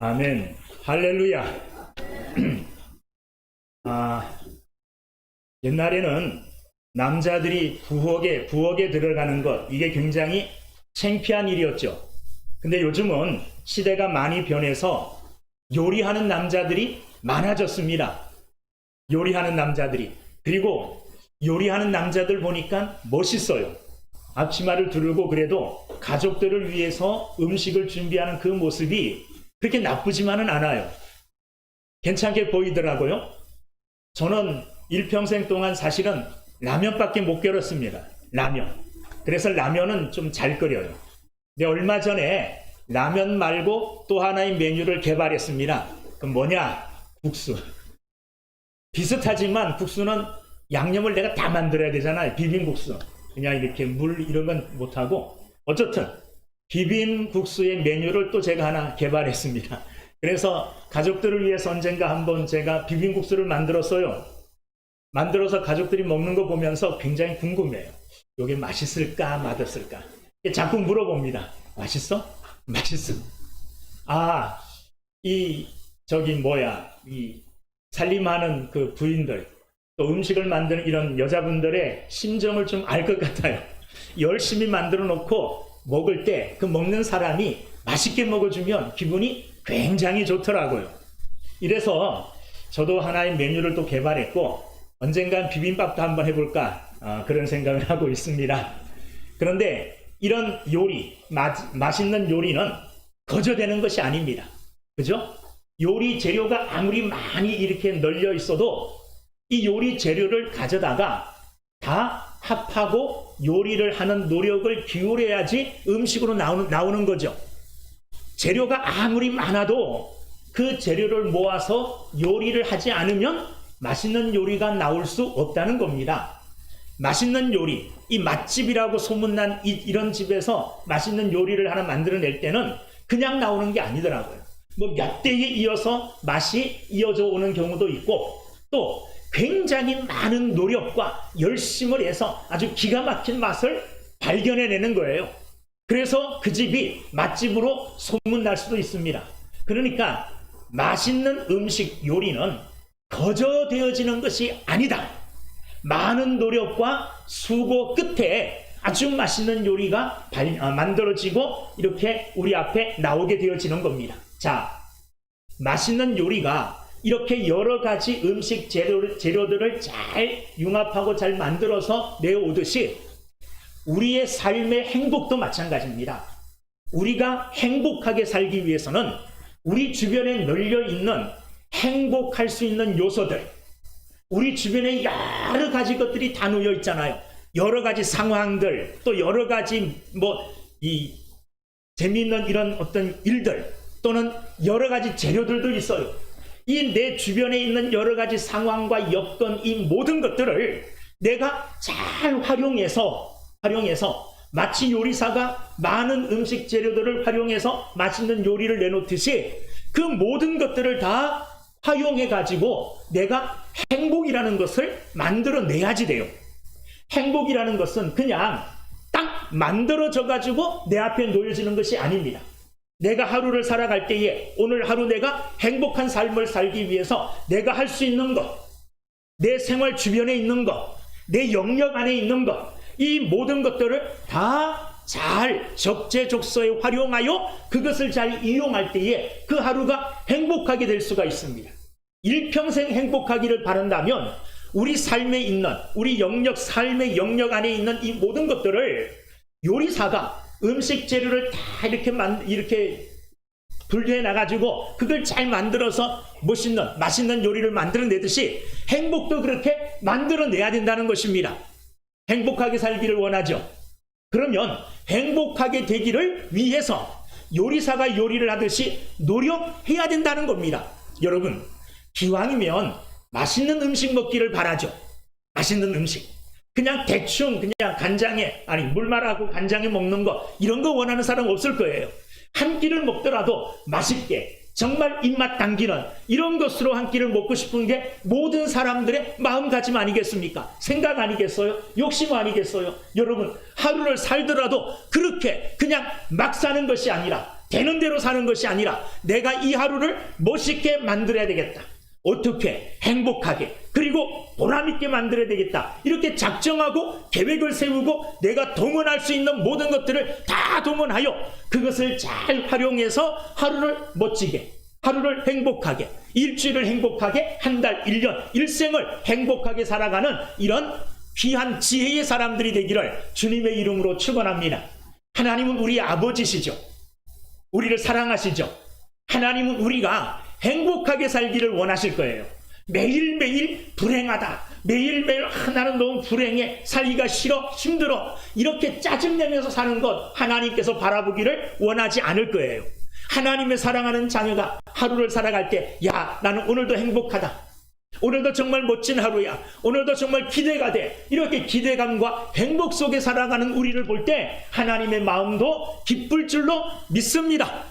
아멘. 할렐루야. 옛날에는 남자들이 부엌에 들어가는 것, 이게 굉장히 창피한 일이었죠. 근데 요즘은 시대가 많이 변해서 요리하는 남자들이 많아졌습니다. 요리하는 남자들이. 그리고 요리하는 남자들 보니까 멋있어요. 앞치마를 두르고 그래도 가족들을 위해서 음식을 준비하는 그 모습이 그렇게 나쁘지만은 않아요. 괜찮게 보이더라고요. 저는 일평생 동안 사실은 라면밖에 못 끓였습니다. 라면. 그래서 라면은 좀 잘 끓여요. 근데 얼마 전에 라면 말고 또 하나의 메뉴를 개발했습니다. 그 뭐냐? 국수. 비슷하지만 국수는 양념을 내가 다 만들어야 되잖아요. 비빔국수. 그냥 이렇게 물 이런 건 못하고. 어쨌든 비빔국수의 메뉴를 또 제가 하나 개발했습니다. 그래서 가족들을 위해서 언젠가 한번 제가 비빔국수를 만들었어요. 만들어서 가족들이 먹는 거 보면서 굉장히 궁금해요. 이게 맛있을까 맛없을까? 자꾸 물어봅니다. 맛있어? 맛있어. 이 살림하는 그 부인들, 또 음식을 만드는 이런 여자분들의 심정을 좀 알 것 같아요. 열심히 만들어 놓고 먹을 때 그 먹는 사람이 맛있게 먹어주면 기분이 굉장히 좋더라고요. 이래서 저도 하나의 메뉴를 또 개발했고 언젠간 비빔밥도 한번 해볼까 그런 생각을 하고 있습니다. 그런데 이런 요리, 맛있는 요리는 거저되는 것이 아닙니다. 그죠? 요리 재료가 아무리 많이 이렇게 널려 있어도 이 요리 재료를 가져다가 다 합하고 요리를 하는 노력을 기울여야지 음식으로 나오는 거죠. 재료가 아무리 많아도 그 재료를 모아서 요리를 하지 않으면 맛있는 요리가 나올 수 없다는 겁니다. 맛있는 요리, 이 맛집이라고 소문난 이런 집에서 맛있는 요리를 하나 만들어낼 때는 그냥 나오는 게 아니더라고요. 몇 대에 이어서 맛이 이어져 오는 경우도 있고 또 굉장히 많은 노력과 열심을 해서 아주 기가 막힌 맛을 발견해내는 거예요. 그래서 그 집이 맛집으로 소문날 수도 있습니다. 그러니까 맛있는 음식 요리는 거저되어지는 것이 아니다. 많은 노력과 수고 끝에 아주 맛있는 요리가 만들어지고 이렇게 우리 앞에 나오게 되어지는 겁니다. 자, 맛있는 요리가 이렇게 여러 가지 음식 재료들을 잘 융합하고 잘 만들어서 내오듯이 우리의 삶의 행복도 마찬가지입니다. 우리가 행복하게 살기 위해서는 우리 주변에 널려있는 행복할 수 있는 요소들, 우리 주변에 여러 가지 것들이 다 놓여 있잖아요. 여러 가지 상황들, 또 여러 가지 재미있는 이런 어떤 일들, 또는 여러 가지 재료들도 있어요. 이 내 주변에 있는 여러 가지 상황과 여건, 이 모든 것들을 내가 잘 활용해서 마치 요리사가 많은 음식 재료들을 활용해서 맛있는 요리를 내놓듯이 그 모든 것들을 다 활용해 가지고 내가 행복이라는 것을 만들어내야지 돼요. 행복이라는 것은 그냥 딱 만들어져 가지고 내 앞에 놓여지는 것이 아닙니다. 내가 하루를 살아갈 때에 오늘 하루 내가 행복한 삶을 살기 위해서 내가 할 수 있는 것, 내 생활 주변에 있는 것, 내 영역 안에 있는 것, 이 모든 것들을 다 잘 적재적소에 활용하여 그것을 잘 이용할 때에 그 하루가 행복하게 될 수가 있습니다. 일평생 행복하기를 바란다면 우리 삶에 있는, 우리 삶의 영역 안에 있는 이 모든 것들을 요리사가 음식 재료를 다 이렇게 분류해 놔가지고 그걸 잘 만들어서 맛있는 요리를 만들어내듯이 행복도 그렇게 만들어내야 된다는 것입니다. 행복하게 살기를 원하죠. 그러면 행복하게 되기를 위해서 요리사가 요리를 하듯이 노력해야 된다는 겁니다. 여러분, 기왕이면 맛있는 음식 먹기를 바라죠. 맛있는 음식. 그냥 대충 간장에 물말하고 간장에 먹는 거 이런 거 원하는 사람 없을 거예요. 한 끼를 먹더라도 맛있게 정말 입맛 당기는 이런 것으로 한 끼를 먹고 싶은 게 모든 사람들의 마음가짐 아니겠습니까? 생각 아니겠어요? 욕심 아니겠어요? 여러분, 하루를 살더라도 그렇게 그냥 막 사는 것이 아니라 되는 대로 사는 것이 아니라 내가 이 하루를 멋있게 만들어야 되겠다. 어떻게 행복하게 그리고 보람있게 만들어야 되겠다. 이렇게 작정하고 계획을 세우고 내가 동원할 수 있는 모든 것들을 다 동원하여 그것을 잘 활용해서 하루를 멋지게, 하루를 행복하게, 일주일을 행복하게, 한 달, 1년, 일생을 행복하게 살아가는 이런 귀한 지혜의 사람들이 되기를 주님의 이름으로 축원합니다. 하나님은 우리의 아버지시죠. 우리를 사랑하시죠. 하나님은 우리가 행복하게 살기를 원하실 거예요. 매일매일 불행하다, 매일매일 나는 너무 불행해, 살기가 싫어, 힘들어, 이렇게 짜증내면서 사는 것 하나님께서 바라보기를 원하지 않을 거예요. 하나님의 사랑하는 자녀가 하루를 살아갈 때, 야, 나는 오늘도 행복하다, 오늘도 정말 멋진 하루야, 오늘도 정말 기대가 돼, 이렇게 기대감과 행복 속에 살아가는 우리를 볼 때 하나님의 마음도 기쁠 줄로 믿습니다.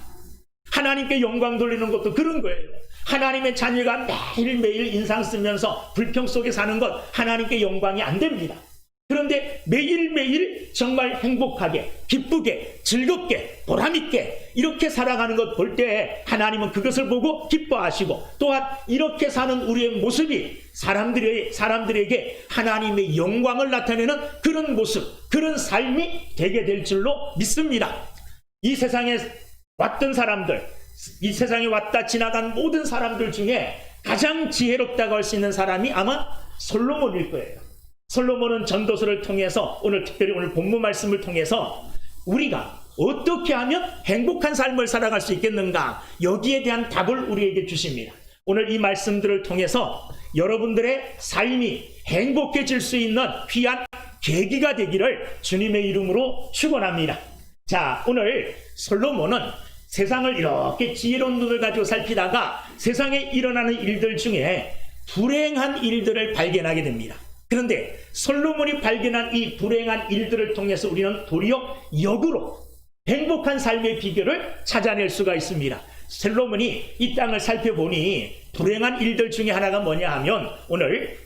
하나님께 영광 돌리는 것도 그런 거예요. 하나님의 자녀가 매일매일 인상 쓰면서 불평 속에 사는 것 하나님께 영광이 안 됩니다. 그런데 매일매일 정말 행복하게, 기쁘게, 즐겁게, 보람있게 이렇게 살아가는 것 볼 때 하나님은 그것을 보고 기뻐하시고, 또한 이렇게 사는 우리의 모습이 사람들에게 하나님의 영광을 나타내는 그런 모습, 그런 삶이 되게 될 줄로 믿습니다. 이 세상에 왔던 사람들, 이 세상에 왔다 지나간 모든 사람들 중에 가장 지혜롭다고 할 수 있는 사람이 아마 솔로몬일 거예요. 솔로몬은 전도서를 통해서, 특별히 오늘 본문 말씀을 통해서 우리가 어떻게 하면 행복한 삶을 살아갈 수 있겠는가, 여기에 대한 답을 우리에게 주십니다. 오늘 이 말씀들을 통해서 여러분들의 삶이 행복해질 수 있는 귀한 계기가 되기를 주님의 이름으로 축원합니다. 자, 오늘 솔로몬은 세상을 이렇게 지혜로운 눈을 가지고 살피다가 세상에 일어나는 일들 중에 불행한 일들을 발견하게 됩니다. 그런데 솔로몬이 발견한 이 불행한 일들을 통해서 우리는 도리어 역으로 행복한 삶의 비결을 찾아낼 수가 있습니다. 솔로몬이 이 땅을 살펴보니 불행한 일들 중에 하나가 뭐냐 하면 오늘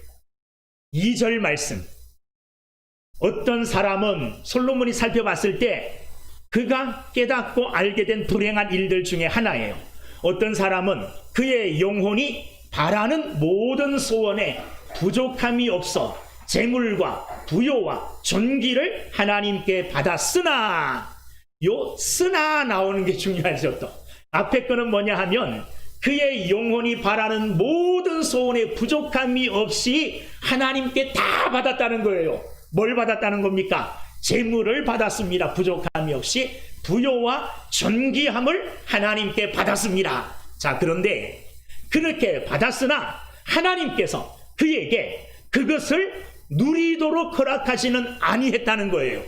2절 말씀, 어떤 사람은 솔로몬이 살펴봤을 때 그가 깨닫고 알게 된 불행한 일들 중에 하나예요. 어떤 사람은 그의 영혼이 바라는 모든 소원에 부족함이 없어 재물과 부요와 존귀를 하나님께 받았으나, 요 쓰나 나오는 게 중요하죠. 또 앞에 거는 뭐냐 하면 그의 영혼이 바라는 모든 소원에 부족함이 없이 하나님께 다 받았다는 거예요. 뭘 받았다는 겁니까? 재물을 받았습니다. 부족함이 없이. 부요와 존귀함을 하나님께 받았습니다. 자, 그런데 그렇게 받았으나 하나님께서 그에게 그것을 누리도록 허락하지는 아니했다는 거예요.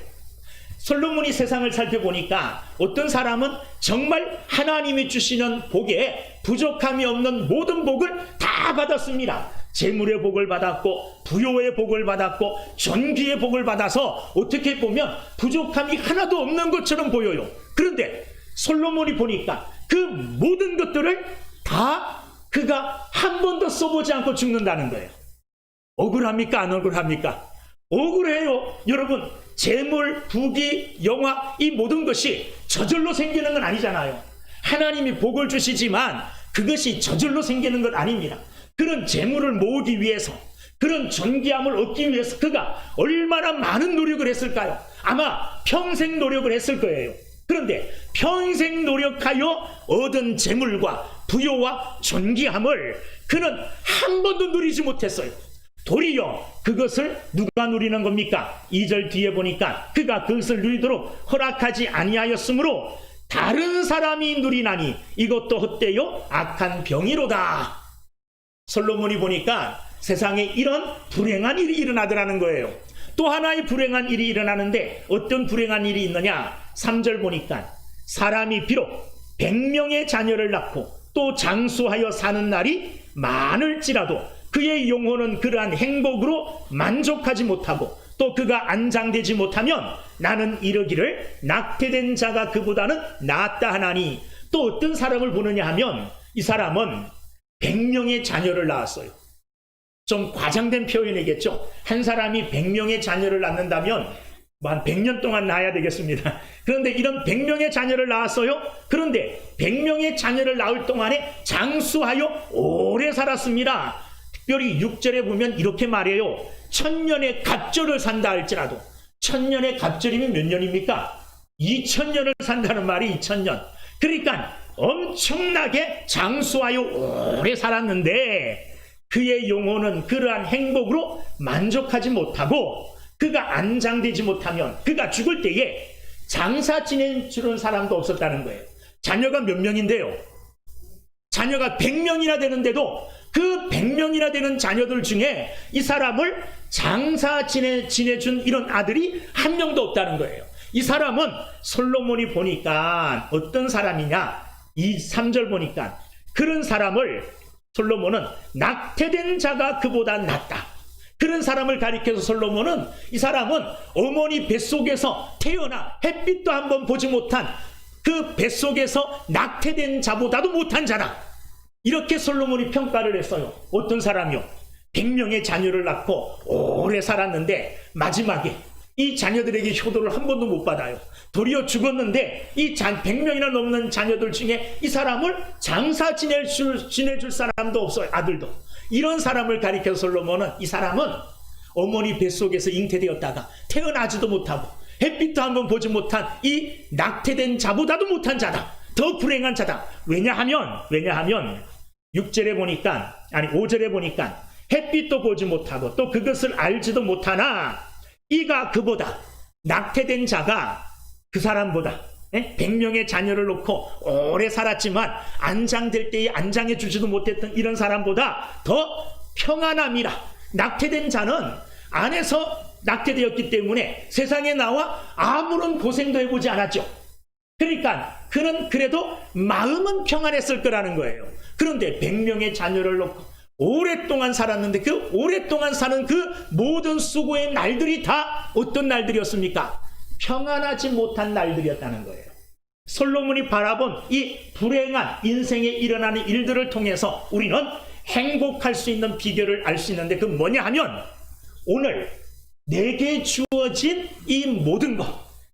솔로몬이 세상을 살펴보니까 어떤 사람은 정말 하나님이 주시는 복에 부족함이 없는 모든 복을 다 받았습니다. 재물의 복을 받았고 부요의 복을 받았고 존귀의 복을 받아서 어떻게 보면 부족함이 하나도 없는 것처럼 보여요. 그런데 솔로몬이 보니까 그 모든 것들을 다 그가 한 번도 써보지 않고 죽는다는 거예요. 억울합니까? 안 억울합니까? 억울해요. 여러분, 재물, 부귀, 영화, 이 모든 것이 저절로 생기는 건 아니잖아요. 하나님이 복을 주시지만 그것이 저절로 생기는 것 아닙니다. 그런 재물을 모으기 위해서, 그런 존귀함을 얻기 위해서 그가 얼마나 많은 노력을 했을까요? 아마 평생 노력을 했을 거예요. 그런데 평생 노력하여 얻은 재물과 부요와 존귀함을 그는 한 번도 누리지 못했어요. 도리어 그것을 누가 누리는 겁니까? 2절 뒤에 보니까 그가 그것을 누리도록 허락하지 아니하였으므로 다른 사람이 누리나니 이것도 헛되요 악한 병이로다. 솔로몬이 보니까 세상에 이런 불행한 일이 일어나더라는 거예요. 또 하나의 불행한 일이 일어나는데 어떤 불행한 일이 있느냐? 3절 보니까 사람이 비록 100명의 자녀를 낳고 또 장수하여 사는 날이 많을지라도 그의 영혼은 그러한 행복으로 만족하지 못하고 또 그가 안장되지 못하면 나는 이르기를 낙태된 자가 그보다는 낫다 하나니. 또 어떤 사람을 보느냐 하면 이 사람은 100명의 자녀를 낳았어요. 좀 과장된 표현이겠죠. 한 사람이 100명의 자녀를 낳는다면 뭐 한 100년 동안 낳아야 되겠습니다. 그런데 이런 100명의 자녀를 낳았어요. 그런데 100명의 자녀를 낳을 동안에 장수하여 오래 살았습니다. 특별히 6절에 보면 이렇게 말해요. 1000년의 갑절을 산다 할지라도, 1000년의 갑절이면 몇 년입니까? 2000년을 산다는 말이 2000년. 그러니까 엄청나게 장수하여 오래 살았는데 그의 영혼은 그러한 행복으로 만족하지 못하고 그가 안장되지 못하면 그가 죽을 때에 장사 지내주는 사람도 없었다는 거예요. 자녀가 몇 명인데요? 자녀가 100명이나 되는데도 그 100명이나 되는 자녀들 중에 이 사람을 장사 지내준 이런 아들이 한 명도 없다는 거예요. 이 사람은 솔로몬이 보니까 어떤 사람이냐? 이 3절 보니까 그런 사람을 솔로몬은 낙태된 자가 그보다 낫다. 그런 사람을 가리켜서 솔로몬은 이 사람은 어머니 뱃속에서 태어나 햇빛도 한번 보지 못한 그 뱃속에서 낙태된 자보다도 못한 자다. 이렇게 솔로몬이 평가를 했어요. 어떤 사람이요? 100명의 자녀를 낳고 오래 살았는데 마지막에 이 자녀들에게 효도를 한 번도 못 받아요. 도리어 죽었는데 이 100명이나 넘는 자녀들 중에 이 사람을 장사 지내줄 사람도 없어요. 아들도. 이런 사람을 가리켜서 솔로몬은 이 사람은 어머니 뱃속에서 잉태되었다가 태어나지도 못하고 햇빛도 한번 보지 못한 이 낙태된 자보다도 못한 자다. 더 불행한 자다. 왜냐하면 6절에 보니까, 아니 5절에 보니까 햇빛도 보지 못하고 또 그것을 알지도 못하나 이가 그보다, 낙태된 자가 그 사람보다 100명의 자녀를 놓고 오래 살았지만 안장될 때에 안장해 주지도 못했던 이런 사람보다 더 평안함이라. 낙태된 자는 안에서 낙태되었기 때문에 세상에 나와 아무런 고생도 해보지 않았죠. 그러니까 그는 그래도 마음은 평안했을 거라는 거예요. 그런데 100명의 자녀를 놓고 오랫동안 살았는데 그 오랫동안 사는 그 모든 수고의 날들이 다 어떤 날들이었습니까? 평안하지 못한 날들이었다는 거예요. 솔로몬이 바라본 이 불행한 인생에 일어나는 일들을 통해서 우리는 행복할 수 있는 비결을 알 수 있는데 그 뭐냐 하면 오늘 내게 주어진 이 모든 것,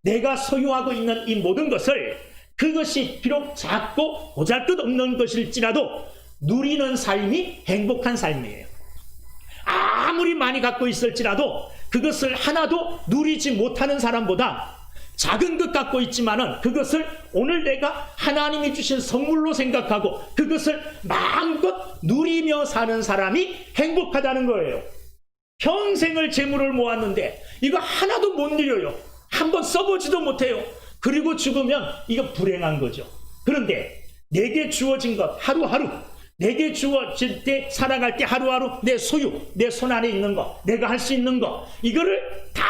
내가 소유하고 있는 이 모든 것을 그것이 비록 작고 보잘것없는 것일지라도 누리는 삶이 행복한 삶이에요. 아무리 많이 갖고 있을지라도 그것을 하나도 누리지 못하는 사람보다 작은 것 갖고 있지만은 그것을 오늘 내가 하나님이 주신 선물로 생각하고 그것을 마음껏 누리며 사는 사람이 행복하다는 거예요. 평생을 재물을 모았는데 이거 하나도 못 누려요. 한번 써보지도 못해요. 그리고 죽으면 이거 불행한 거죠. 그런데 내게 주어진 것 하루하루, 내게 주어질 때 살아갈 때 하루하루 내 소유, 내 손 안에 있는 거, 내가 할 수 있는 거, 이거를 다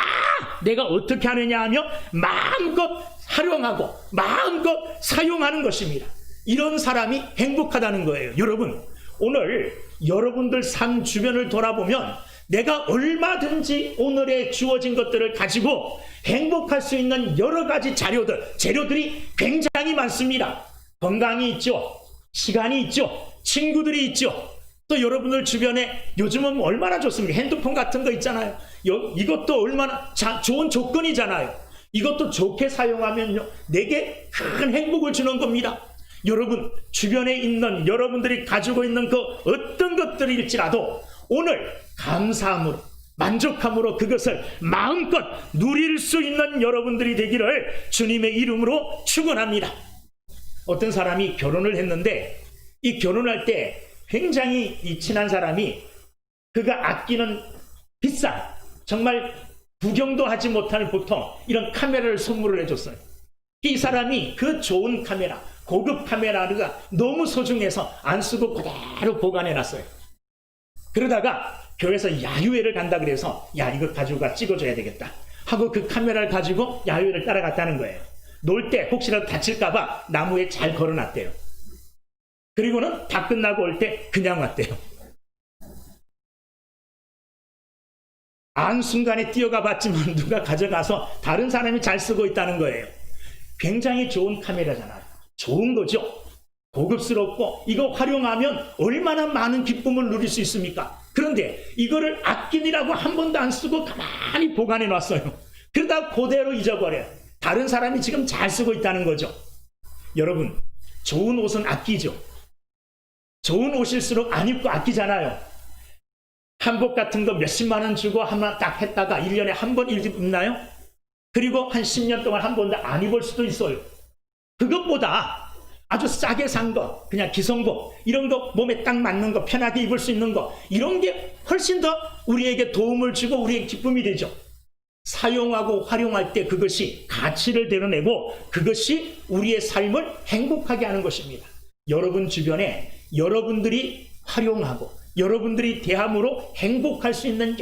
내가 어떻게 하느냐 하며 마음껏 활용하고 마음껏 사용하는 것입니다. 이런 사람이 행복하다는 거예요. 여러분, 오늘 여러분들 삶 주변을 돌아보면 내가 얼마든지 오늘의 주어진 것들을 가지고 행복할 수 있는 여러 가지 재료들이 굉장히 많습니다. 건강이 있죠. 시간이 있죠. 친구들이 있죠. 또 여러분들 주변에 요즘은 얼마나 좋습니까? 핸드폰 같은 거 있잖아요. 이것도 얼마나 좋은 조건이잖아요. 이것도 좋게 사용하면요, 내게 큰 행복을 주는 겁니다. 여러분 주변에 있는 여러분들이 가지고 있는 그 어떤 것들일지라도 오늘 감사함으로 만족함으로 그것을 마음껏 누릴 수 있는 여러분들이 되기를 주님의 이름으로 축원합니다. 어떤 사람이 결혼을 했는데 이 결혼할 때 굉장히 이 친한 사람이 그가 아끼는 비싼 정말 구경도 하지 못할 보통 이런 카메라를 선물을 해줬어요. 이 사람이 그 좋은 카메라, 고급 카메라가 너무 소중해서 안 쓰고 그대로 보관해놨어요. 그러다가 교회에서 야유회를 간다 그래서 야 이거 가지고 가 찍어줘야 되겠다 하고 그 카메라를 가지고 야유회를 따라갔다는 거예요. 놀 때 혹시라도 다칠까봐 나무에 잘 걸어놨대요. 그리고는 다 끝나고 올 때 그냥 왔대요. 한순간에 뛰어가 봤지만 누가 가져가서 다른 사람이 잘 쓰고 있다는 거예요. 굉장히 좋은 카메라잖아요. 좋은 거죠. 고급스럽고 이거 활용하면 얼마나 많은 기쁨을 누릴 수 있습니까? 그런데 이거를 아끼느라고 한 번도 안 쓰고 가만히 보관해 놨어요. 그러다 그대로 잊어버려요. 다른 사람이 지금 잘 쓰고 있다는 거죠. 여러분, 좋은 옷은 아끼죠. 좋은 옷일수록 안 입고 아끼잖아요. 한복 같은 거 몇십만 원 주고 하나 딱 했다가 1년에 한 번 입나요? 그리고 한 10년 동안 한 번도 안 입을 수도 있어요. 그것보다 아주 싸게 산 거, 그냥 기성복, 이런 거 몸에 딱 맞는 거, 편하게 입을 수 있는 거, 이런 게 훨씬 더 우리에게 도움을 주고 우리에게 기쁨이 되죠. 사용하고 활용할 때 그것이 가치를 드러내고 그것이 우리의 삶을 행복하게 하는 것입니다. 여러분 주변에 여러분들이 활용하고 여러분들이 대함으로 행복할 수 있는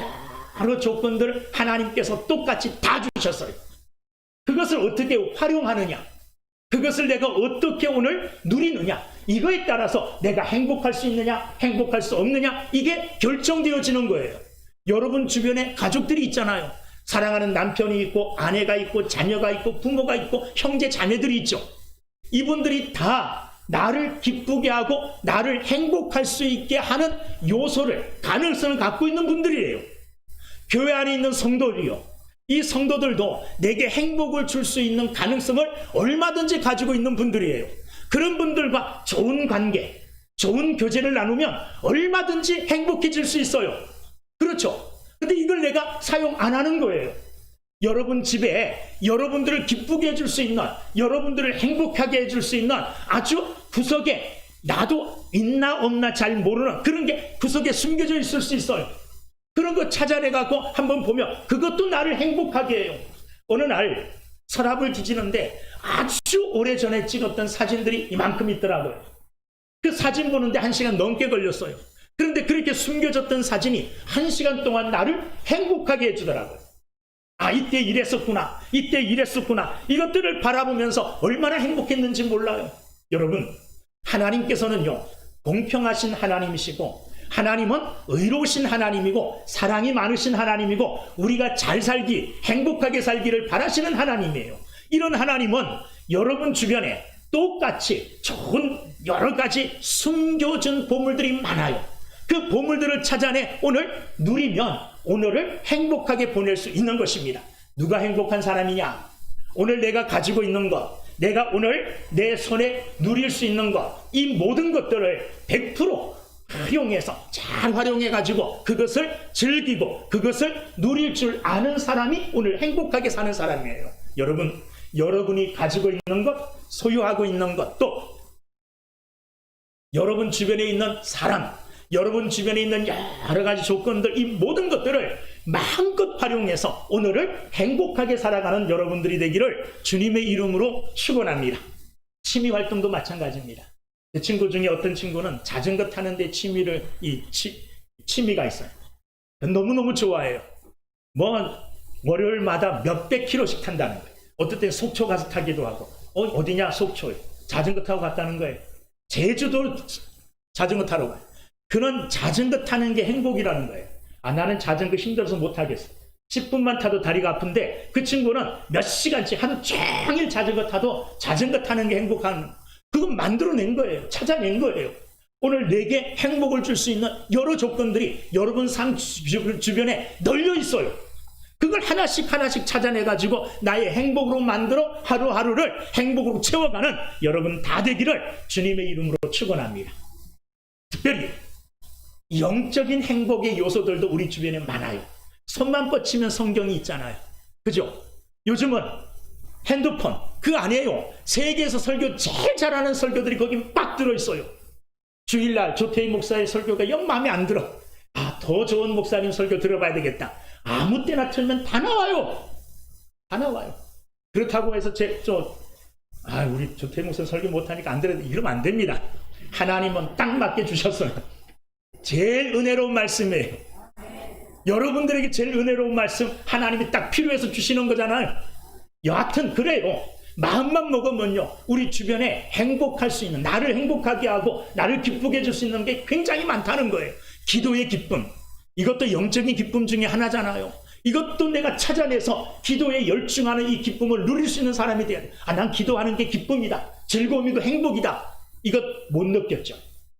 여러 조건들을 하나님께서 똑같이 다 주셨어요. 그것을 어떻게 활용하느냐, 그것을 내가 어떻게 오늘 누리느냐, 이거에 따라서 내가 행복할 수 있느냐 행복할 수 없느냐, 이게 결정되어지는 거예요. 여러분 주변에 가족들이 있잖아요. 사랑하는 남편이 있고 아내가 있고 자녀가 있고 부모가 있고 형제 자매들이 있죠. 이분들이 다 나를 기쁘게 하고 나를 행복할 수 있게 하는 요소를, 가능성을 갖고 있는 분들이에요. 교회 안에 있는 성도들이요, 이 성도들도 내게 행복을 줄 수 있는 가능성을 얼마든지 가지고 있는 분들이에요. 그런 분들과 좋은 관계, 좋은 교제를 나누면 얼마든지 행복해질 수 있어요. 그렇죠? 근데 이걸 내가 사용 안 하는 거예요. 여러분 집에 여러분들을 기쁘게 해줄 수 있는, 여러분들을 행복하게 해줄 수 있는 아주 구석에, 나도 있나 없나 잘 모르는 그런 게 구석에 숨겨져 있을 수 있어요. 그런 거 찾아내갖고 한번 보면 그것도 나를 행복하게 해요. 어느 날 서랍을 뒤지는데 아주 오래전에 찍었던 사진들이 이만큼 있더라고요. 그 사진 보는데 1시간 넘게 걸렸어요. 그런데 그렇게 숨겨졌던 사진이 1시간 동안 나를 행복하게 해주더라고요. 아, 이때 이랬었구나, 이때 이랬었구나, 이것들을 바라보면서 얼마나 행복했는지 몰라요. 여러분, 하나님께서는요, 공평하신 하나님이시고 하나님은 의로우신 하나님이고 사랑이 많으신 하나님이고 우리가 잘 살기, 행복하게 살기를 바라시는 하나님이에요. 이런 하나님은 여러분 주변에 똑같이 좋은 여러 가지 숨겨진 보물들이 많아요. 그 보물들을 찾아내 오늘 누리면 오늘을 행복하게 보낼 수 있는 것입니다. 누가 행복한 사람이냐? 오늘 내가 가지고 있는 것, 내가 오늘 내 손에 누릴 수 있는 것, 이 모든 것들을 100% 활용해서 잘 활용해가지고 그것을 즐기고 그것을 누릴 줄 아는 사람이 오늘 행복하게 사는 사람이에요. 여러분, 여러분이 가지고 있는 것, 소유하고 있는 것, 또 여러분 주변에 있는 사람, 여러분 주변에 있는 여러 가지 조건들, 이 모든 것들을 마음껏 활용해서 오늘을 행복하게 살아가는 여러분들이 되기를 주님의 이름으로 축원합니다. 취미 활동도 마찬가지입니다. 제 친구 중에 어떤 친구는 자전거 타는데 취미가 있어요. 너무너무 좋아해요. 월요일마다 몇백 킬로씩 탄다는 거예요. 어떨 땐 속초 가서 타기도 하고, 어디냐? 속초에 자전거 타고 갔다는 거예요. 제주도 자전거 타러 가요. 그런 자전거 타는 게 행복이라는 거예요. 아, 나는 자전거 힘들어서 못 타겠어. 10분만 타도 다리가 아픈데 그 친구는 몇 시간씩 하루 종일 자전거 타도 자전거 타는 게 행복한, 그건 만들어낸 거예요. 찾아낸 거예요. 오늘 내게 행복을 줄 수 있는 여러 조건들이 여러분 삶 주변에 널려 있어요. 그걸 하나씩 하나씩 찾아내가지고 나의 행복으로 만들어 하루하루를 행복으로 채워가는 여러분 다 되기를 주님의 이름으로 축원합니다. 특별히 영적인 행복의 요소들도 우리 주변에 많아요. 손만 뻗치면 성경이 있잖아요. 그죠? 요즘은 핸드폰 그 안에요, 세계에서 설교 제일 잘하는 설교들이 거기 빡 들어있어요. 주일날 조태희 목사의 설교가 영 마음에 안 들어. 아, 더 좋은 목사님 설교 들어봐야 되겠다. 아무 때나 틀면 다 나와요. 다 나와요. 그렇다고 해서 우리 조태희 목사 설교 못하니까 안 들어야 돼, 이러면 안 됩니다. 하나님은 딱 맞게 주셨어요. 제일 은혜로운 말씀이에요. 여러분들에게 제일 은혜로운 말씀 하나님이 딱 필요해서 주시는 거잖아요. 여하튼 그래요. 마음만 먹으면요, 우리 주변에 행복할 수 있는, 나를 행복하게 하고 나를 기쁘게 해줄 수 있는 게 굉장히 많다는 거예요. 기도의 기쁨, 이것도 영적인 기쁨 중에 하나잖아요. 이것도 내가 찾아내서 기도에 열중하는 이 기쁨을 누릴 수 있는 사람이 돼야 돼. 아, 난 기도하는 게 기쁨이다, 즐거움이고 행복이다, 이것 못 느꼈죠.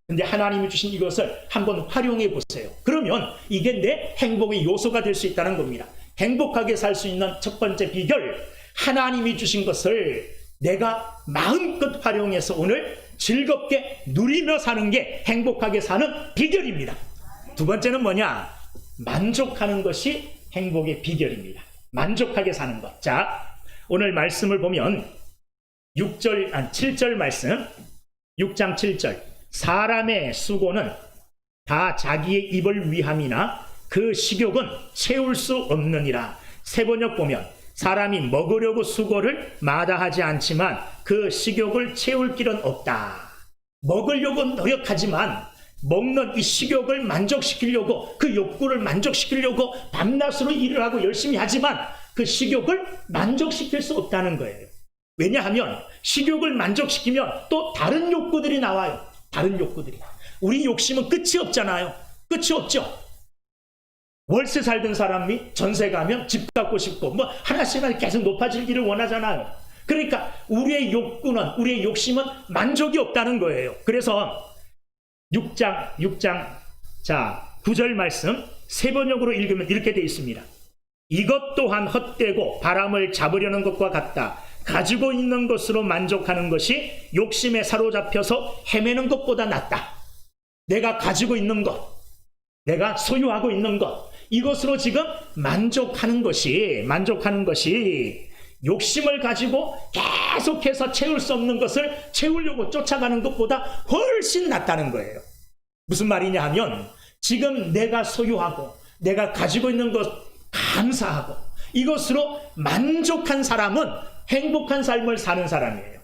근데 하나님이 주신 이것을 한번 활용해 보세요. 그러면 이게 내 행복의 요소가 될 수 있다는 겁니다. 행복하게 살 수 있는 첫 번째 비결, 하나님이 주신 것을 내가 마음껏 활용해서 오늘 즐겁게 누리며 사는 게 행복하게 사는 비결입니다. 두 번째는 뭐냐? 만족하는 것이 행복의 비결입니다. 만족하게 사는 것. 자, 오늘 말씀을 보면 7절 말씀, 6장 7절. 사람의 수고는 다 자기의 입을 위함이나 그 식욕은 채울 수 없느니라. 세번역 보면 사람이 먹으려고 수고를 마다하지 않지만 그 식욕을 채울 길은 없다. 먹으려고 노력하지만 먹는 이 식욕을 만족시키려고, 그 욕구를 만족시키려고 밤낮으로 일을 하고 열심히 하지만 그 식욕을 만족시킬 수 없다는 거예요. 왜냐하면 식욕을 만족시키면 또 다른 욕구들이 나와요. 다른 욕구들이. 우리 욕심은 끝이 없잖아요. 끝이 없죠. 월세 살던 사람이 전세 가면 집 갖고 싶고 뭐 하나씩 계속 높아지기를 원하잖아요. 그러니까 우리의 욕구는, 우리의 욕심은 만족이 없다는 거예요. 그래서 6장 자 9절 말씀 세번역으로 읽으면 이렇게 되어 있습니다. 이것 또한 헛되고 바람을 잡으려는 것과 같다. 가지고 있는 것으로 만족하는 것이 욕심에 사로잡혀서 헤매는 것보다 낫다. 내가 가지고 있는 것, 내가 소유하고 있는 것, 이것으로 지금 만족하는 것이 욕심을 가지고 계속해서 채울 수 없는 것을 채우려고 쫓아가는 것보다 훨씬 낫다는 거예요. 무슨 말이냐 하면 지금 내가 소유하고 내가 가지고 있는 것 감사하고 이것으로 만족한 사람은 행복한 삶을 사는 사람이에요.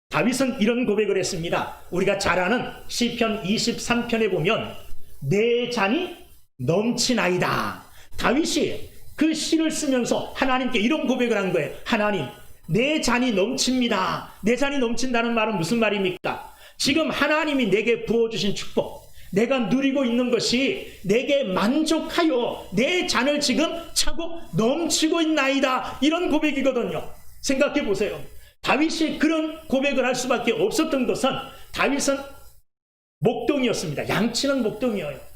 다윗은 이런 고백을 했습니다. 우리가 잘 아는 시편 23편에 보면 내 잔이 넘치나이다. 다윗이 그 시를 쓰면서 하나님께 이런 고백을 한 거예요. 하나님, 내 잔이 넘칩니다. 내 잔이 넘친다는 말은 무슨 말입니까? 지금 하나님이 내게 부어주신 축복, 내가 누리고 있는 것이 내게 만족하여 내 잔을 지금 차고 넘치고 있나이다. 이런 고백이거든요. 생각해 보세요. 다윗이 그런 고백을 할 수밖에 없었던 것은 다윗은 목동이었습니다. 양치는 목동이에요.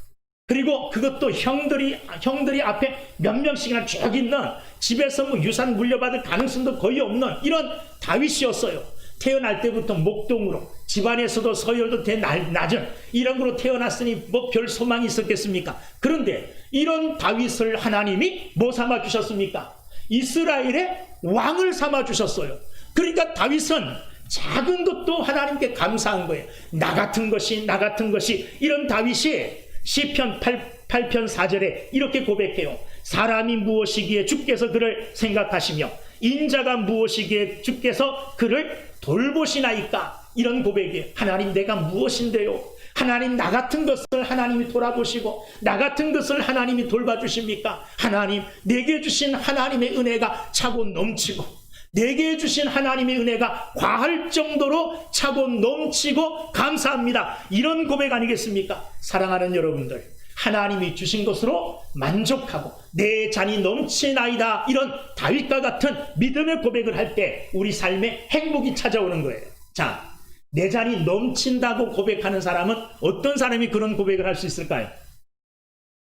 그리고 그것도 형들이 앞에 몇 명씩이나 쭉 있는, 집에서 뭐 유산 물려받을 가능성도 거의 없는 이런 다윗이었어요. 태어날 때부터 목동으로, 집안에서도 서열도 대 낮은 이런 거로 태어났으니 뭐 별 소망이 있었겠습니까? 그런데 이런 다윗을 하나님이 뭐 삼아 주셨습니까? 이스라엘의 왕을 삼아 주셨어요. 그러니까 다윗은 작은 것도 하나님께 감사한 거예요. 나 같은 것이 이런 다윗이 시편 8편 4절에 이렇게 고백해요. 사람이 무엇이기에 주께서 그를 생각하시며 인자가 무엇이기에 주께서 그를 돌보시나이까. 이런 고백이에요. 하나님, 내가 무엇인데요? 하나님, 나 같은 것을 하나님이 돌아보시고 나 같은 것을 하나님이 돌봐주십니까? 하나님, 내게 주신 하나님의 은혜가 차고 넘치고, 내게 주신 하나님의 은혜가 과할 정도로 차고 넘치고 감사합니다. 이런 고백 아니겠습니까? 사랑하는 여러분들, 하나님이 주신 것으로 만족하고 내 잔이 넘치나이다, 이런 다윗과 같은 믿음의 고백을 할 때 우리 삶에 행복이 찾아오는 거예요. 자, 내 잔이 넘친다고 고백하는 사람은 어떤 사람이 그런 고백을 할 수 있을까요?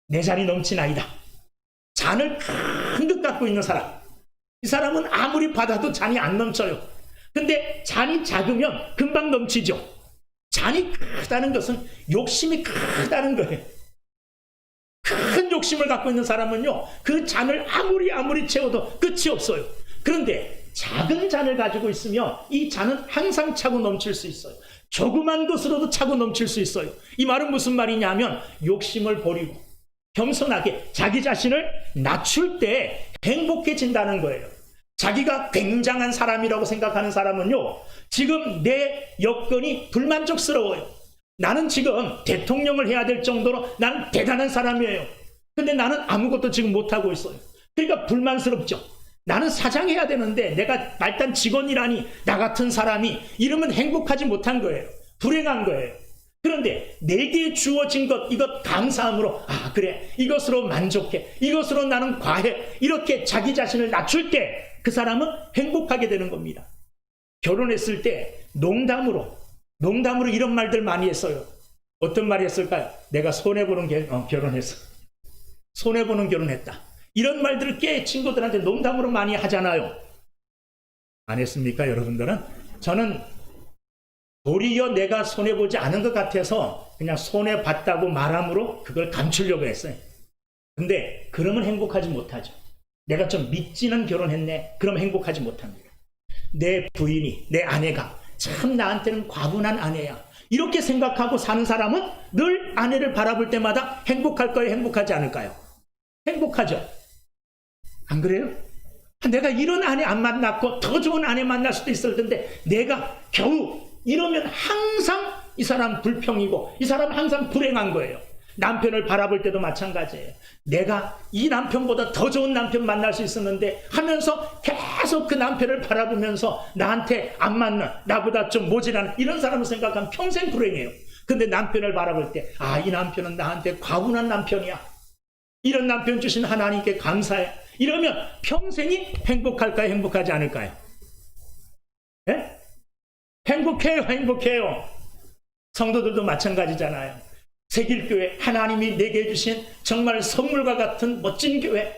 내 잔이 넘치나이다. 잔을 가득 갖고 있는 사람, 이 사람은 아무리 받아도 잔이 안 넘쳐요. 근데 잔이 작으면 금방 넘치죠. 잔이 크다는 것은 욕심이 크다는 거예요. 큰 욕심을 갖고 있는 사람은요, 그 잔을 아무리 채워도 끝이 없어요. 그런데 작은 잔을 가지고 있으면 이 잔은 항상 차고 넘칠 수 있어요. 조그만 것으로도 차고 넘칠 수 있어요. 이 말은 무슨 말이냐면 욕심을 버리고 겸손하게 자기 자신을 낮출 때 행복해진다는 거예요. 자기가 굉장한 사람이라고 생각하는 사람은요, 지금 내 여건이 불만족스러워요. 나는 지금 대통령을 해야 될 정도로 나는 대단한 사람이에요. 근데 나는 아무것도 지금 못하고 있어요. 그러니까 불만스럽죠. 나는 사장해야 되는데 내가 말단 직원이라니, 나 같은 사람이 이러면 행복하지 못한 거예요. 불행한 거예요. 그런데 내게 주어진 것, 이것 감사함으로, 아 그래, 이것으로 만족해, 이것으로 나는 과해, 이렇게 자기 자신을 낮출 때 그 사람은 행복하게 되는 겁니다. 결혼했을 때 농담으로 이런 말들 많이 했어요. 어떤 말이 했을까요? 내가 손해보는 결혼했어. 손해보는 결혼했다. 이런 말들을 꽤 친구들한테 농담으로 많이 하잖아요. 안 했습니까, 여러분들은? 저는 도리어 내가 손해보지 않은 것 같아서 그냥 손해봤다고 말함으로 그걸 감추려고 했어요. 근데 그러면 행복하지 못하죠. 내가 좀 믿지는 결혼했네. 그럼 행복하지 못합니다. 내 부인이, 내 아내가 참 나한테는 과분한 아내야. 이렇게 생각하고 사는 사람은 늘 아내를 바라볼 때마다 행복할까요? 행복하지 않을까요? 행복하죠. 안 그래요? 내가 이런 아내 안 만났고 더 좋은 아내 만날 수도 있을 텐데 내가 겨우 이러면 항상 이 사람 불평이고 이 사람 항상 불행한 거예요. 남편을 바라볼 때도 마찬가지예요. 내가 이 남편보다 더 좋은 남편 만날 수 있었는데 하면서 계속 그 남편을 바라보면서 나한테 안 맞는, 나보다 좀 모자라는 이런 사람을 생각하면 평생 불행해요. 근데 남편을 바라볼 때 이 남편은 나한테 과분한 남편이야. 이런 남편 주신 하나님께 감사해. 이러면 평생이 행복할까요? 행복하지 않을까요? 네? 행복해요. 행복해요. 성도들도 마찬가지잖아요. 세길교회, 하나님이 내게 주신 정말 선물과 같은 멋진 교회,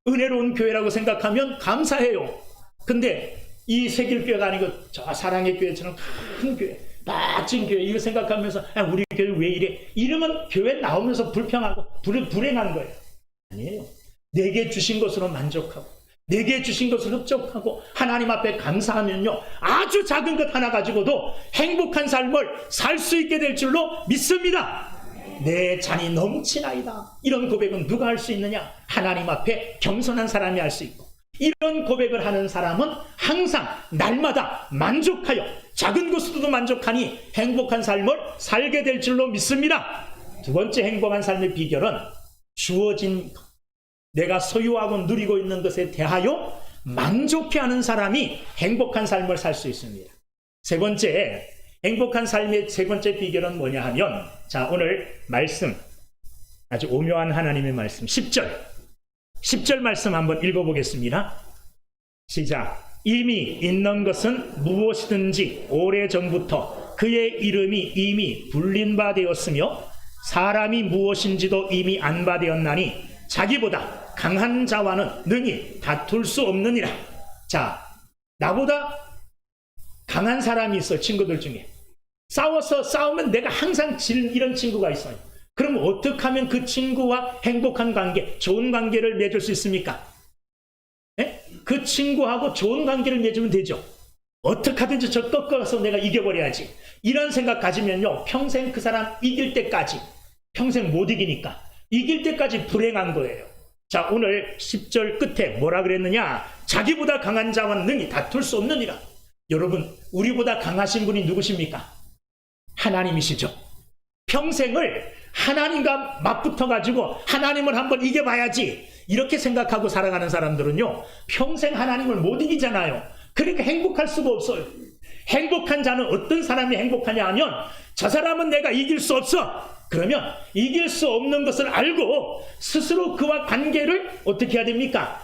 은혜로운 교회라고 생각하면 감사해요. 근데 이 세길교회가 아니고 저 사랑의 교회처럼 큰 교회, 멋진 교회 이거 생각하면서 우리 교회 왜 이래? 이러면 교회 나오면서 불평하고 불행한 거예요. 아니에요. 내게 주신 것으로 만족하고 내게 주신 것을 흡족하고 하나님 앞에 감사하면요, 아주 작은 것 하나 가지고도 행복한 삶을 살 수 있게 될 줄로 믿습니다. 내 잔이 넘치나이다. 이런 고백은 누가 할 수 있느냐? 하나님 앞에 겸손한 사람이 할 수 있고, 이런 고백을 하는 사람은 항상 날마다 만족하여 작은 것으로도 만족하니 행복한 삶을 살게 될 줄로 믿습니다. 두 번째 행복한 삶의 비결은 주어진 것, 내가 소유하고 누리고 있는 것에 대하여 만족해하는 사람이 행복한 삶을 살 수 있습니다. 세 번째, 행복한 삶의 세 번째 비결은 뭐냐 하면, 자, 오늘 말씀, 아주 오묘한 하나님의 말씀 10절 말씀 한번 읽어보겠습니다. 시작. 이미 있는 것은 무엇이든지 오래전부터 그의 이름이 이미 불린 바 되었으며 사람이 무엇인지도 이미 안 바 되었나니 자기보다 강한 자와는 능히 다툴 수 없느니라. 자, 나보다 강한 사람이 있어요. 친구들 중에 싸우면 내가 항상 질 이런 친구가 있어요. 그럼 어떻게 하면 그 친구와 행복한 관계, 좋은 관계를 맺을 수 있습니까? 네? 그 친구하고 좋은 관계를 맺으면 되죠. 어떻게 하든지 저 꺾어서 내가 이겨버려야지, 이런 생각 가지면요, 평생 그 사람 이길 때까지, 평생 못 이기니까 이길 때까지 불행한 거예요. 자, 오늘 10절 끝에 뭐라 그랬느냐? 자기보다 강한 자와는 능히 다툴 수 없느니라. 여러분, 우리보다 강하신 분이 누구십니까? 하나님이시죠. 평생을 하나님과 맞붙어가지고 하나님을 한번 이겨봐야지 이렇게 생각하고 살아가는 사람들은요, 평생 하나님을 못 이기잖아요. 그러니까 행복할 수가 없어요. 행복한 자는 어떤 사람이 행복하냐 하면, 저 사람은 내가 이길 수 없어. 그러면 이길 수 없는 것을 알고 스스로 그와 관계를 어떻게 해야 됩니까?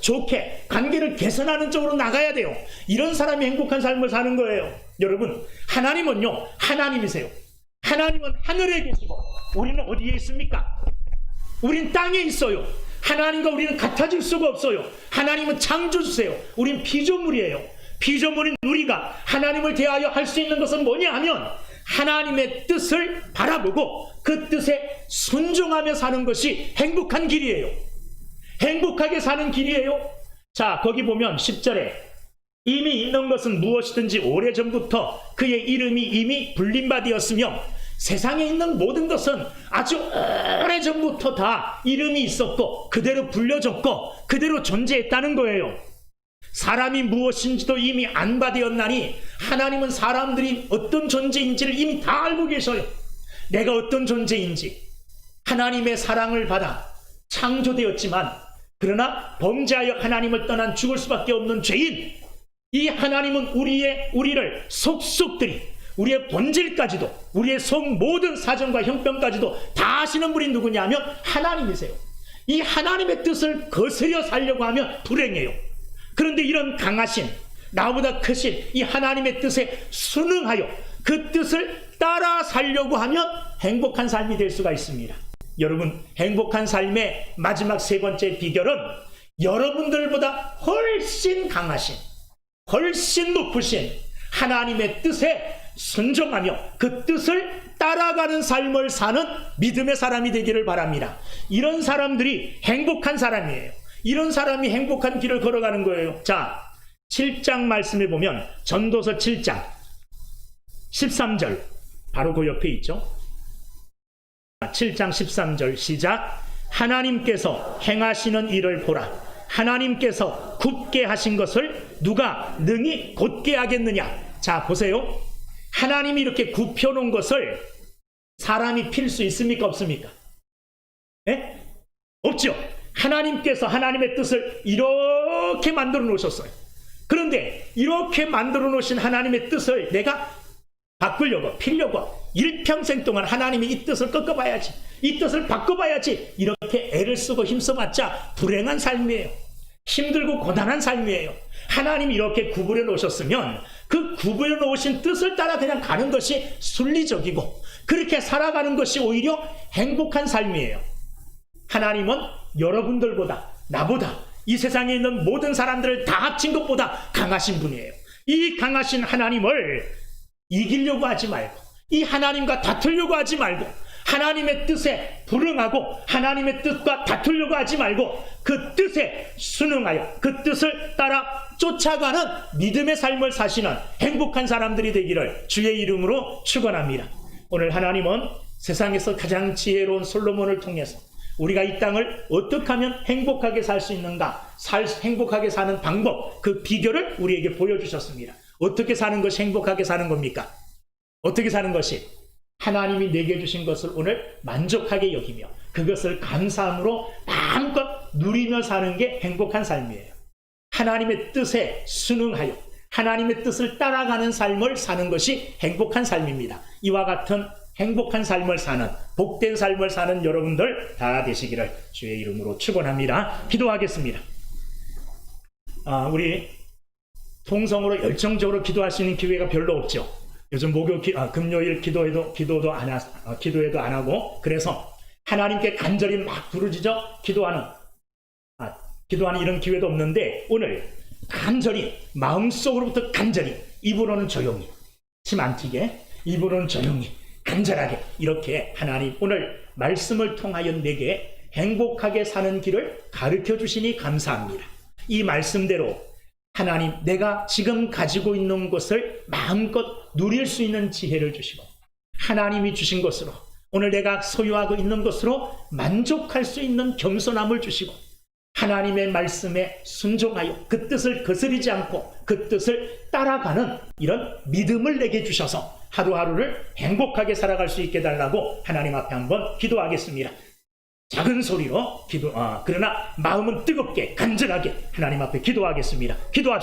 좋게 관계를 개선하는 쪽으로 나가야 돼요. 이런 사람이 행복한 삶을 사는 거예요. 여러분, 하나님은요, 하나님이세요. 하나님은 하늘에 계시고 우리는 어디에 있습니까? 우린 땅에 있어요. 하나님과 우리는 같아질 수가 없어요. 하나님은 창조주세요. 우린 피조물이에요. 피조물인 우리가 하나님을 대하여 할 수 있는 것은 뭐냐 하면, 하나님의 뜻을 바라보고 그 뜻에 순종하며 사는 것이 행복한 길이에요. 행복하게 사는 길이에요. 자, 거기 보면 10절에 이미 있는 것은 무엇이든지 오래전부터 그의 이름이 이미 불린 바 되었으며, 세상에 있는 모든 것은 아주 오래전부터 다 이름이 있었고 그대로 불려졌고 그대로 존재했다는 거예요. 사람이 무엇인지도 이미 안 바 되었나니, 하나님은 사람들이 어떤 존재인지를 이미 다 알고 계셔요. 내가 어떤 존재인지. 하나님의 사랑을 받아 창조되었지만, 그러나 범죄하여 하나님을 떠난 죽을 수밖에 없는 죄인, 이 하나님은 우리를 속속들이, 우리의 본질까지도, 우리의 속 모든 사정과 형편까지도 다 아시는 분이 누구냐면 하나님이세요. 이 하나님의 뜻을 거스려 살려고 하면 불행해요. 그런데 이런 강하신, 나보다 크신 이 하나님의 뜻에 순응하여 그 뜻을 따라 살려고 하면 행복한 삶이 될 수가 있습니다. 여러분, 행복한 삶의 마지막 세 번째 비결은 여러분들보다 훨씬 강하신, 훨씬 높으신 하나님의 뜻에 순종하며 그 뜻을 따라가는 삶을 사는 믿음의 사람이 되기를 바랍니다. 이런 사람들이 행복한 사람이에요. 이런 사람이 행복한 길을 걸어가는 거예요. 자, 7장 말씀에 보면 전도서 7장 13절 바로 그 옆에 있죠. 7장 13절 시작. 하나님께서 행하시는 일을 보라. 하나님께서 굽게 하신 것을 누가 능히 곧게 하겠느냐. 자, 보세요. 하나님이 이렇게 굽혀놓은 것을 사람이 필 수 있습니까? 없습니까? 네? 없죠. 하나님께서 하나님의 뜻을 이렇게 만들어 놓으셨어요. 그런데 이렇게 만들어 놓으신 하나님의 뜻을 내가 바꾸려고, 필려고 일평생 동안 하나님이 이 뜻을 꺾어봐야지, 이 뜻을 바꿔봐야지 이렇게 애를 쓰고 힘써봤자 불행한 삶이에요. 힘들고 고단한 삶이에요. 하나님이 이렇게 구부려 놓으셨으면 그 구부려 놓으신 뜻을 따라 그냥 가는 것이 순리적이고 그렇게 살아가는 것이 오히려 행복한 삶이에요. 하나님은 여러분들보다, 나보다, 이 세상에 있는 모든 사람들을 다 합친 것보다 강하신 분이에요. 이 강하신 하나님을 이기려고 하지 말고, 이 하나님과 다투려고 하지 말고, 하나님의 뜻에 불응하고 하나님의 뜻과 다투려고 하지 말고 그 뜻에 순응하여 그 뜻을 따라 쫓아가는 믿음의 삶을 사시는 행복한 사람들이 되기를 주의 이름으로 축원합니다. 오늘 하나님은 세상에서 가장 지혜로운 솔로몬을 통해서 우리가 이 땅을 어떻게 하면 행복하게 살 수 있는가, 행복하게 사는 방법, 그 비결을 우리에게 보여주셨습니다. 어떻게 사는 것이 행복하게 사는 겁니까? 어떻게 사는 것이? 하나님이 내게 주신 것을 오늘 만족하게 여기며 그것을 감사함으로 마음껏 누리며 사는 게 행복한 삶이에요. 하나님의 뜻에 순응하여 하나님의 뜻을 따라가는 삶을 사는 것이 행복한 삶입니다. 이와 같은 행복한 삶을 사는, 복된 삶을 사는 여러분들 다 되시기를 주의 이름으로 축원합니다. 기도하겠습니다. 우리 통성으로 열정적으로 기도할 수 있는 기회가 별로 없죠. 요즘 금요일 기도도 안 하고, 그래서 하나님께 간절히 막 부르짖어 기도하는 이런 기회도 없는데, 오늘 간절히, 마음속으로부터 간절히, 입으로는 조용히, 침 안 튀게, 입으로는 조용히, 간절하게, 이렇게 하나님 오늘 말씀을 통하여 내게 행복하게 사는 길을 가르쳐 주시니 감사합니다. 이 말씀대로 하나님, 내가 지금 가지고 있는 것을 마음껏 누릴 수 있는 지혜를 주시고, 하나님이 주신 것으로, 오늘 내가 소유하고 있는 것으로 만족할 수 있는 겸손함을 주시고, 하나님의 말씀에 순종하여 그 뜻을 거스르지 않고 그 뜻을 따라가는 이런 믿음을 내게 주셔서 하루하루를 행복하게 살아갈 수 있게 해달라고 하나님 앞에 한번 기도하겠습니다. 작은 소리로 그러나 마음은 뜨겁게 간절하게 하나님 앞에 기도하겠습니다. 기도합시다.